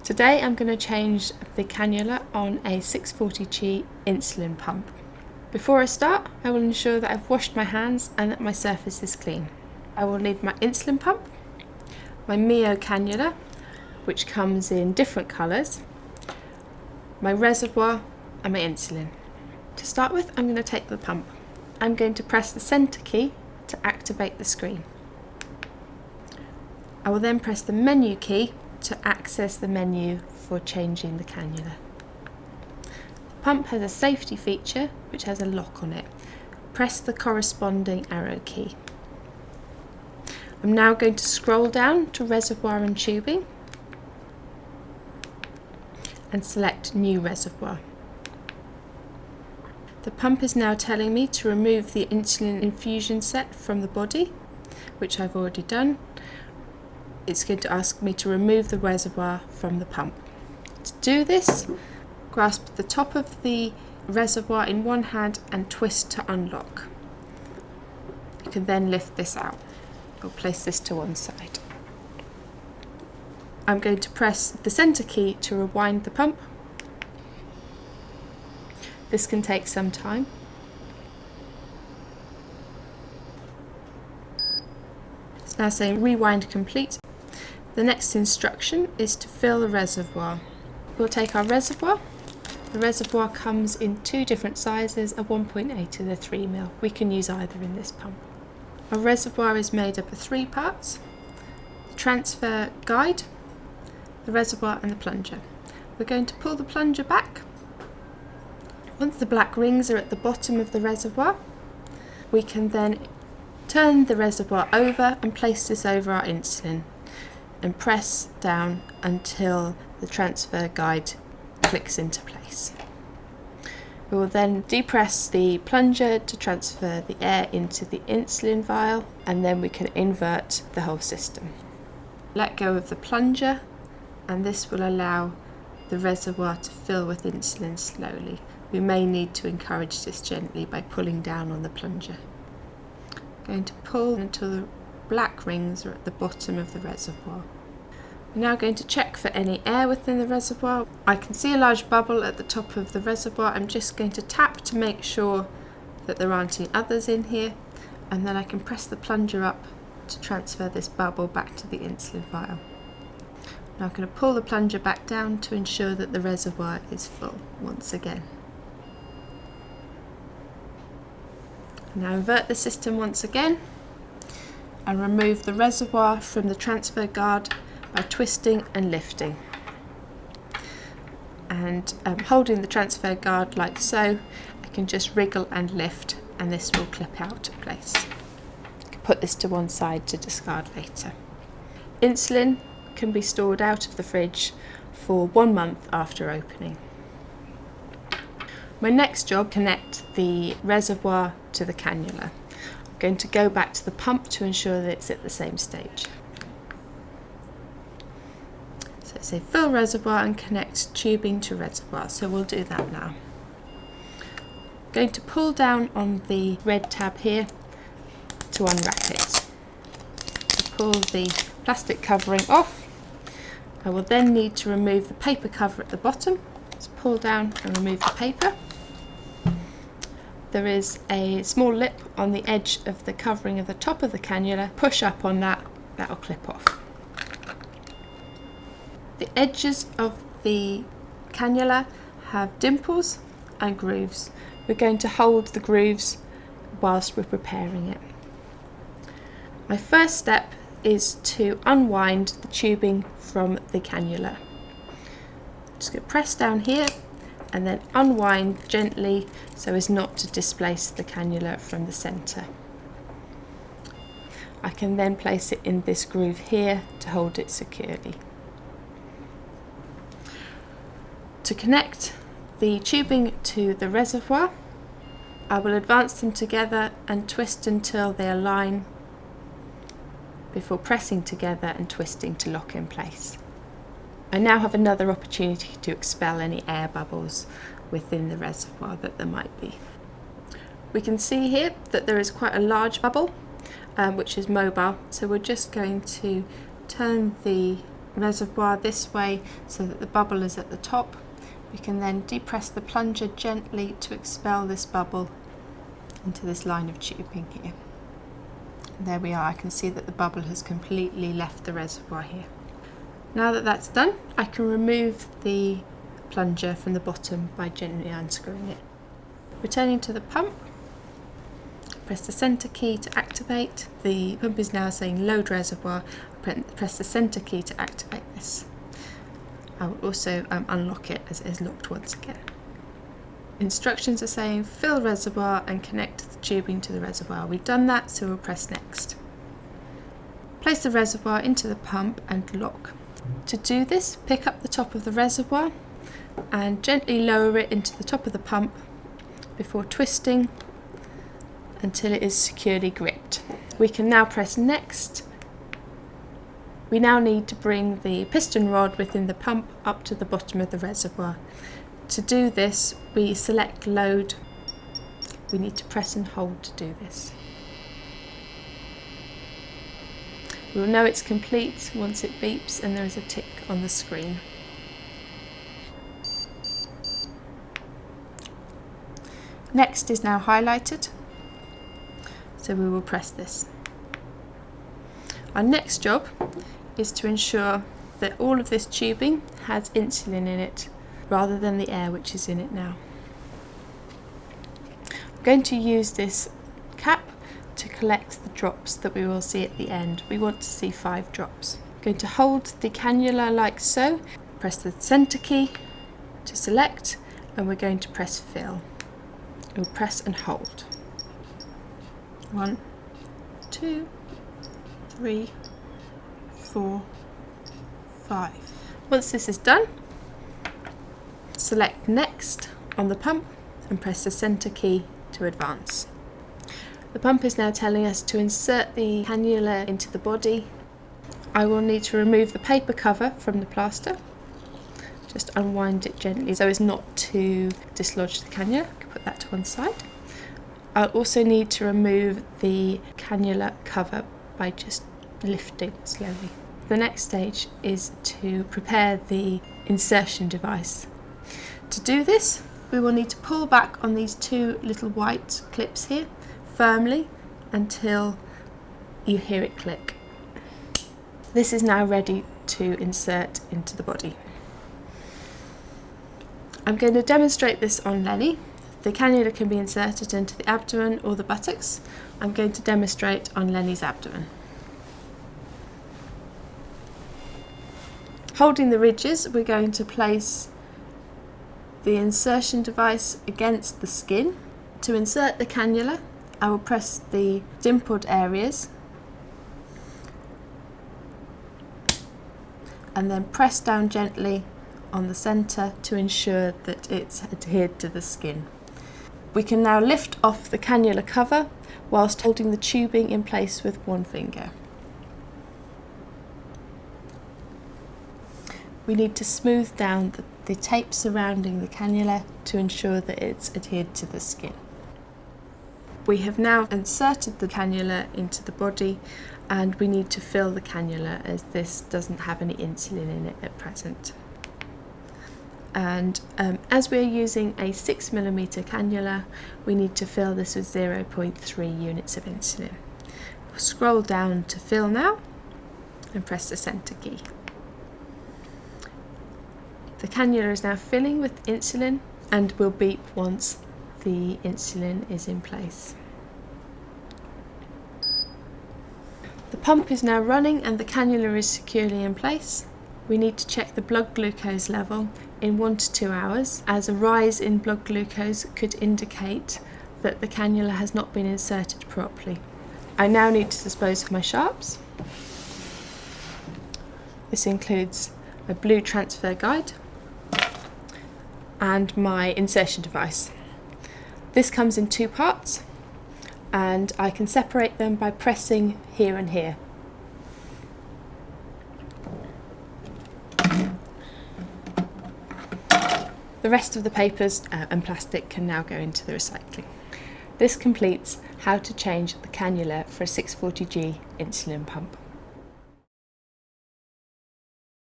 Today I'm going to change the cannula on a 640G insulin pump. Before I start, I will ensure that I've washed my hands and that my surface is clean. I will need my insulin pump, my Mio cannula, which comes in different colours, my reservoir and my insulin. To start with, I'm going to take the pump. I'm going to press the centre key to activate the screen. I will then press the menu key to access the menu for changing the cannula. The pump has a safety feature which has a lock on it. Press the corresponding arrow key. I'm now going to scroll down to reservoir and tubing and select new reservoir. The pump is now telling me to remove the insulin infusion set from the body, which I've already done. It's going to ask me to remove the reservoir from the pump. To do this, grasp the top of the reservoir in one hand and twist to unlock. You can then lift this out. I'll place this to one side. I'm going to press the centre key to rewind the pump. This can take some time. It's now saying rewind complete. The next instruction is to fill the reservoir. We'll take our reservoir. The reservoir comes in two different sizes, a 1.8 and a 3 ml. We can use either in this pump. Our reservoir is made up of 3 parts: the transfer guide, the reservoir and the plunger. We're going to pull the plunger back. Once the black rings are at the bottom of the reservoir, we can then turn the reservoir over and place this over our insulin and press down until the transfer guide clicks into place. We will then depress the plunger to transfer the air into the insulin vial, and then we can invert the whole system. Let go of the plunger, and this will allow the reservoir to fill with insulin slowly. We may need to encourage this gently by pulling down on the plunger. I'm going to pull until the black rings are at the bottom of the reservoir. I'm now going to check for any air within the reservoir. I can see a large bubble at the top of the reservoir. I'm just going to tap to make sure that there aren't any others in here, and then I can press the plunger up to transfer this bubble back to the insulin vial. Now I'm going to pull the plunger back down to ensure that the reservoir is full once again. Now invert the system once again and remove the reservoir from the transfer guard by twisting and lifting. And holding the transfer guard like so, I can just wriggle and lift, and this will clip out of place. I can put this to one side to discard later. Insulin can be stored out of the fridge for 1 month after opening. My next job, connect the reservoir to the cannula. I'm going to go back to the pump to ensure that it's at the same stage. So say fill reservoir and connect tubing to reservoir. So we'll do that now. I'm going to pull down on the red tab here to unwrap it. To pull the plastic covering off, I will then need to remove the paper cover at the bottom. Let's pull down and remove the paper. There is a small lip on the edge of the covering of the top of the cannula. Push up on that, that'll clip off. The edges of the cannula have dimples and grooves. We're going to hold the grooves whilst we're preparing it. My first step is to unwind the tubing from the cannula. Just going to press down here and then unwind gently so as not to displace the cannula from the centre. I can then place it in this groove here to hold it securely. To connect the tubing to the reservoir, I will advance them together and twist until they align before pressing together and twisting to lock in place. I now have another opportunity to expel any air bubbles within the reservoir that there might be. We can see here that there is quite a large bubble which is mobile, so we're just going to turn the reservoir this way so that the bubble is at the top. We can then depress the plunger gently to expel this bubble into this line of tubing here. And there we are, I can see that the bubble has completely left the reservoir here. Now that that's done, I can remove the plunger from the bottom by gently unscrewing it. Returning to the pump, press the centre key to activate. The pump is now saying load reservoir. Press the centre key to activate this. I will also unlock it as it is locked once again. Instructions are saying fill reservoir and connect the tubing to the reservoir. We've done that, so we'll press next. Place the reservoir into the pump and lock. To do this, pick up the top of the reservoir and gently lower it into the top of the pump before twisting until it is securely gripped. We can now press next. We now need to bring the piston rod within the pump up to the bottom of the reservoir. To do this, we select load. We need to press and hold to do this. We'll know it's complete once it beeps and there is a tick on the screen. Next is now highlighted, so we will press this. Our next job is to ensure that all of this tubing has insulin in it rather than the air which is in it now. I'm going to use this cap to collect the drops that we will see at the end. We want to see 5 drops. I'm going to hold the cannula like so, press the centre key to select, and we're going to press fill. We'll press and hold. 1, 2, 3, 4, 5. Once this is done, select next on the pump and press the centre key to advance. The pump is now telling us to insert the cannula into the body. I will need to remove the paper cover from the plaster. Just unwind it gently so as not to dislodge the cannula. I can put that to one side. I'll also need to remove the cannula cover by just lifting slowly. The next stage is to prepare the insertion device. To do this, we will need to pull back on these 2 little white clips here firmly until you hear it click. This is now ready to insert into the body. I'm going to demonstrate this on Lenny. The cannula can be inserted into the abdomen or the buttocks. I'm going to demonstrate on Lenny's abdomen. Holding the ridges, we're going to place the insertion device against the skin. To insert the cannula, I will press the dimpled areas and then press down gently on the centre to ensure that it's adhered to the skin. We can now lift off the cannula cover whilst holding the tubing in place with one finger. We need to smooth down the tape surrounding the cannula to ensure that it's adhered to the skin. We have now inserted the cannula into the body and we need to fill the cannula as this doesn't have any insulin in it at present. And as we're using a 6mm cannula, we need to fill this with 0.3 units of insulin. We'll scroll down to fill now and press the centre key. The cannula is now filling with insulin and will beep once the insulin is in place. The pump is now running and the cannula is securely in place. We need to check the blood glucose level in 1 to 2 hours, as a rise in blood glucose could indicate that the cannula has not been inserted properly. I now need to dispose of my sharps. This includes a blue transfer guide and my insertion device. This comes in 2 parts and I can separate them by pressing here and here. The rest of the papers and plastic can now go into the recycling. This completes how to change the cannula for a 640G insulin pump.